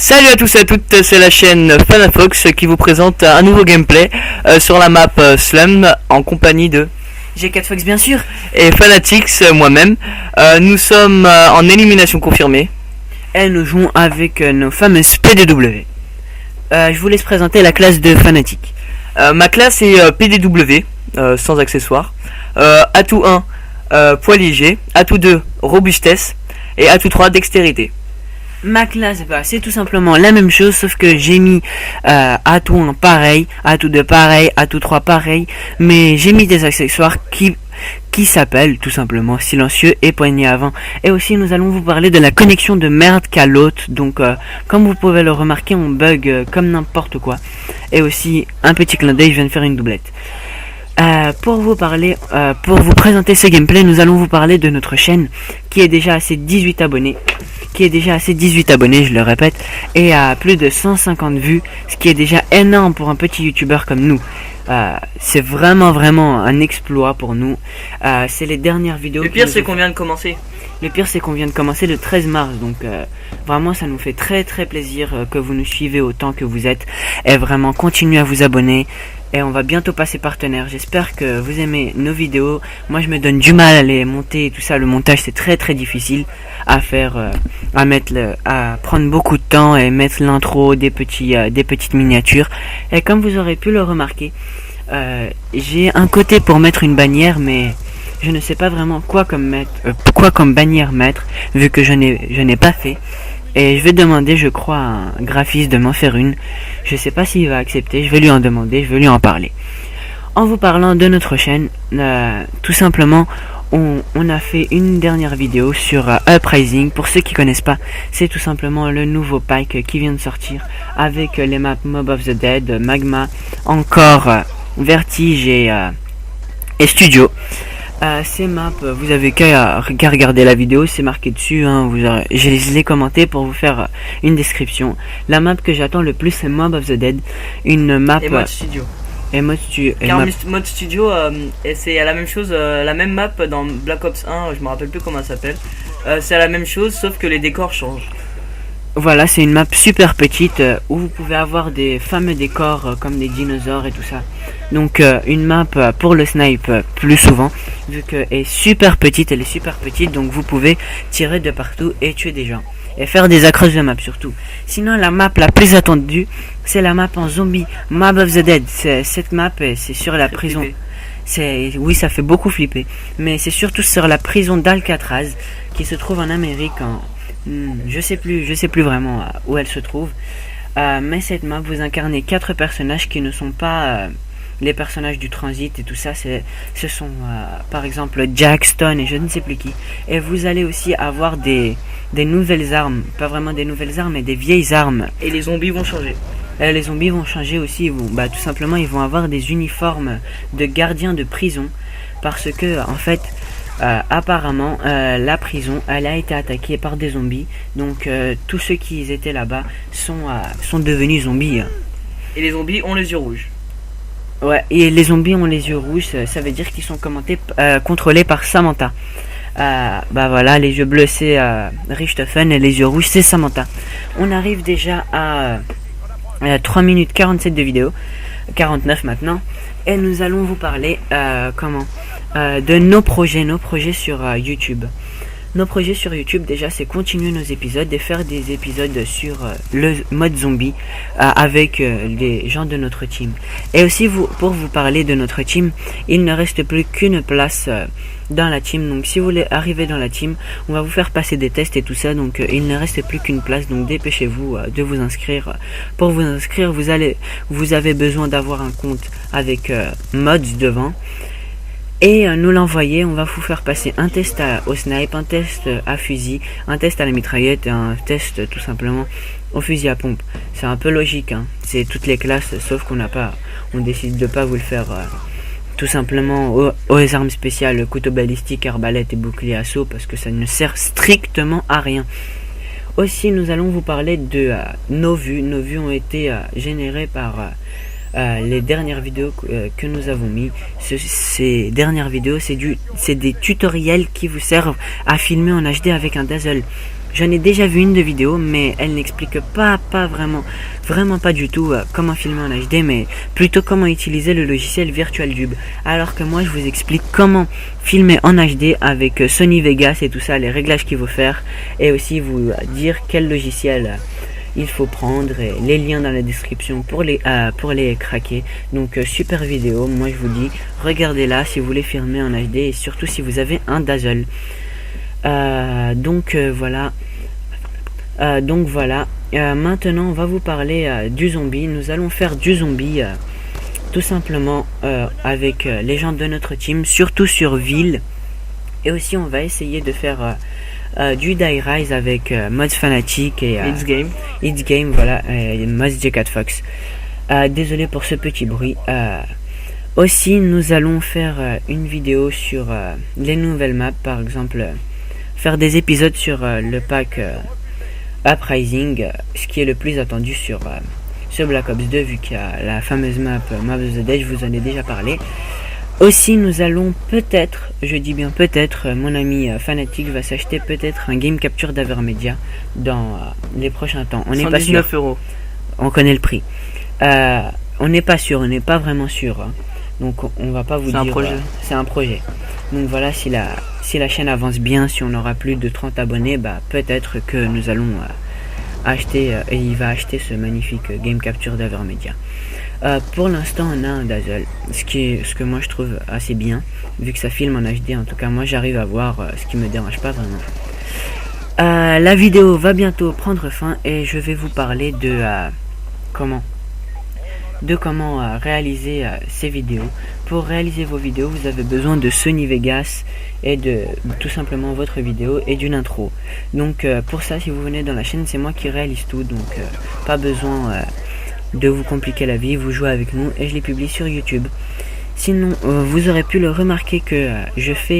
Salut à tous et à toutes, c'est la chaîne Fanafox qui vous présente un nouveau gameplay sur la map Slum en compagnie de G4Fox bien sûr et Fanatics, moi-même. Nous sommes en élimination confirmée. et nous jouons avec nos fameuses PDW. Je vous laisse présenter la classe de Fanatic. Ma classe est PDW, sans accessoires. Atout 1, poids léger. Atout 2, robustesse. Et atout 3, dextérité. Ma classe, c'est tout simplement la même chose, sauf que j'ai mis atout 1 pareil, atout 2 pareil, atout 3 pareil, mais j'ai mis des accessoires qui s'appellent tout simplement silencieux et poignée avant. Et aussi nous allons vous parler de la connexion de merde qu'a l'autre, donc comme vous pouvez le remarquer, on bug comme n'importe quoi. Et aussi un petit clin d'œil, je viens de faire une doublette. Pour vous présenter ce gameplay, nous allons vous parler de notre chaîne qui est déjà à ses 18 abonnés. Je le répète, et à plus de 150 vues, ce qui est déjà énorme pour un petit youtubeur comme nous. C'est vraiment un exploit pour nous. C'est les dernières vidéos. Le pire c'est qu'on vient de commencer. Le 13 mars, donc vraiment ça nous fait très plaisir que vous nous suivez autant que vous êtes, et vraiment continuez à vous abonner. Et on va bientôt passer partenaire. J'espère que vous aimez nos vidéos. Moi je me donne du mal à les monter et tout ça. Le montage c'est très difficile à faire, à prendre beaucoup de temps et mettre l'intro, des petites miniatures. Et comme vous aurez pu le remarquer, j'ai un côté pour mettre une bannière, mais je ne sais pas vraiment quoi comme bannière mettre, vu que je n'ai pas fait. Et je vais demander, je crois, à un graphiste de m'en faire une. Je sais pas s'il va accepter, je vais lui en demander, je vais lui en parler. En vous parlant de notre chaîne, tout simplement, on a fait une dernière vidéo sur Uprising. Pour ceux qui connaissent pas, c'est tout simplement le nouveau pack qui vient de sortir avec les maps Mob of the Dead, Magma, encore Vertige et Studio. Ces maps, vous avez qu'à regarder la vidéo, c'est marqué dessus, hein, je l'ai commenté pour vous faire une description. La map que j'attends le plus c'est Mob of the Dead, une map Et mode studio. Mode studio, et c'est la même chose, la même map dans Black Ops 1, je me rappelle plus comment elle s'appelle. C'est la même chose sauf que les décors changent. Voilà, c'est une map super petite où vous pouvez avoir des fameux décors comme des dinosaures et tout ça. Donc une map pour le snipe plus souvent, vu qu'elle est super petite, donc vous pouvez tirer de partout et tuer des gens. Et faire des accroches de map surtout. Sinon la map la plus attendue, c'est la map en zombie, Mob of the Dead. Cette map, c'est sur la prison. Oui, ça fait beaucoup flipper. Mais c'est surtout sur la prison d'Alcatraz, qui se trouve en Amérique, je sais plus vraiment où elle se trouve. Mais cette map, vous incarnez 4 personnages qui ne sont pas les personnages du transit et tout ça. Ce sont par exemple Jack, Stone et je ne sais plus qui. Et vous allez aussi avoir des nouvelles armes, pas vraiment des nouvelles armes, mais des vieilles armes. Et les zombies vont changer. Les zombies vont changer aussi. Tout simplement, ils vont avoir des uniformes de gardiens de prison, parce que en fait, apparemment, la prison, elle a été attaquée par des zombies. Donc, tous ceux qui étaient là-bas sont devenus zombies. Et les zombies ont les yeux rouges. Ouais, et les zombies ont les yeux rouges, ça veut dire qu'ils sont contrôlés par Samantha. Voilà, les yeux bleus c'est Richthofen et les yeux rouges c'est Samantha. On arrive déjà à 3 minutes 47 de vidéo, 49 maintenant, et nous allons vous parler de nos projets sur YouTube. Nos projets sur YouTube, déjà, c'est continuer nos épisodes et faire des épisodes sur le mode zombie avec les gens de notre team. Et aussi, pour vous parler de notre team, il ne reste plus qu'une place dans la team. Donc, si vous voulez arriver dans la team, on va vous faire passer des tests et tout ça. Donc, il ne reste plus qu'une place. Donc, dépêchez-vous de vous inscrire. Pour vous inscrire, vous avez besoin d'avoir un compte avec mods devant. Et nous l'envoyer, on va vous faire passer un test au snipe, un test à fusil, un test à la mitraillette et un test tout simplement au fusil à pompe. C'est un peu logique, hein. C'est toutes les classes, sauf on décide de pas vous le faire tout simplement aux armes spéciales, couteau balistique, arbalète et bouclier assaut, parce que ça ne sert strictement à rien. Aussi, nous allons vous parler de nos vues. Nos vues ont été générées par les dernières vidéos que nous avons mis. Ces dernières vidéos, c'est des tutoriels qui vous servent à filmer en HD avec un Dazzle. J'en ai déjà vu une de vidéo, mais elle n'explique pas vraiment pas du tout comment filmer en HD, mais plutôt comment utiliser le logiciel VirtualTube. Alors que moi, je vous explique comment filmer en HD avec Sony Vegas et tout ça, les réglages qu'il faut faire, et aussi vous dire quel logiciel il faut prendre, et les liens dans la description pour les craquer. Donc super vidéo, moi je vous dis, regardez-la si vous voulez filmer en HD et surtout si vous avez un Dazzle. Donc voilà. Maintenant on va vous parler du zombie. Nous allons faire du zombie tout simplement avec les gens de notre team, surtout sur ville. Et aussi on va essayer de faire du Die Rise avec Mods Fanatic et It's Game, voilà, et Mods J4 Fox. Désolé pour ce petit bruit. Aussi nous allons faire une vidéo sur les nouvelles maps, par exemple faire des épisodes sur le pack Uprising, ce qui est le plus attendu sur Black Ops 2, vu qu'il y a la fameuse map of the Dead, je vous en ai déjà parlé. Aussi nous allons peut-être, je dis bien peut-être, mon ami Fanatic va s'acheter peut-être un game capture d'Avermedia dans les prochains temps. On n'est pas sûr. €. On connaît le prix. On n'est pas sûr, on n'est pas vraiment sûr. Hein. Donc on va pas vous dire. C'est un projet. Donc voilà, si la chaîne avance bien, si on aura plus de 30 abonnés, bah peut-être que nous allons acheter et il va acheter ce magnifique game capture d'Avermedia. Pour l'instant on a un Dazzle, ce que moi je trouve assez bien, vu que ça filme en HD. En tout cas moi j'arrive à voir, ce qui me dérange pas vraiment. La vidéo va bientôt prendre fin et je vais vous parler de comment réaliser ces vidéos. Pour réaliser vos vidéos, vous avez besoin de Sony Vegas et de tout simplement votre vidéo et d'une intro. Donc pour ça, si vous venez dans la chaîne, c'est moi qui réalise tout, donc pas besoin de vous compliquer la vie, vous jouez avec nous et je les publie sur YouTube. Sinon, vous aurez pu le remarquer que je suis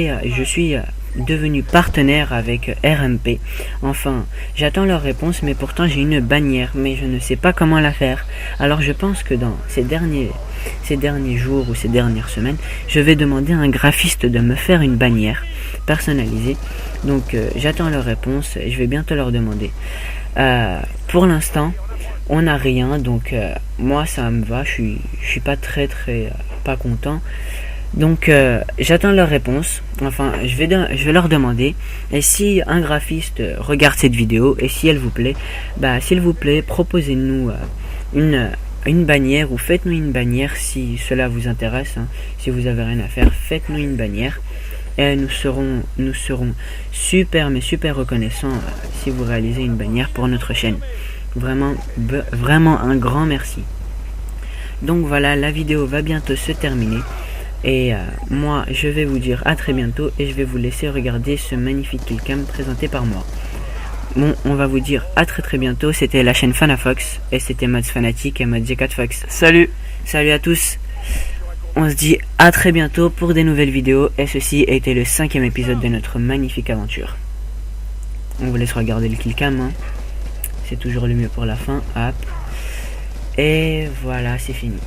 devenu partenaire avec RMP. Enfin, j'attends leur réponse, mais pourtant j'ai une bannière, mais je ne sais pas comment la faire. Alors je pense que dans ces derniers jours ou ces dernières semaines, je vais demander à un graphiste de me faire une bannière personnalisée. Donc j'attends leur réponse et je vais bientôt leur demander. Pour l'instant, on n'a rien, donc moi ça me va, je suis pas très pas content. Donc j'attends leur réponse. Enfin je vais leur demander. Et si un graphiste regarde cette vidéo et si elle vous plaît, bah s'il vous plaît proposez-nous une bannière, ou faites-nous une bannière si cela vous intéresse, hein. Si vous avez rien à faire, faites-nous une bannière et nous serons super reconnaissants si vous réalisez une bannière pour notre chaîne. Vraiment un grand merci. Donc voilà, la vidéo va bientôt se terminer. Et moi je vais vous dire à très bientôt et je vais vous laisser regarder ce magnifique killcam présenté par moi. Bon, on va vous dire à très bientôt. C'était la chaîne Fanafox et c'était Mods Fanatic et Mods J4 Fox. Salut à tous. On se dit à très bientôt pour des nouvelles vidéos et ceci a été le 5e épisode de notre magnifique aventure. On vous laisse regarder le killcam, hein. C'est toujours le mieux pour la fin. Hop. Et voilà, c'est fini.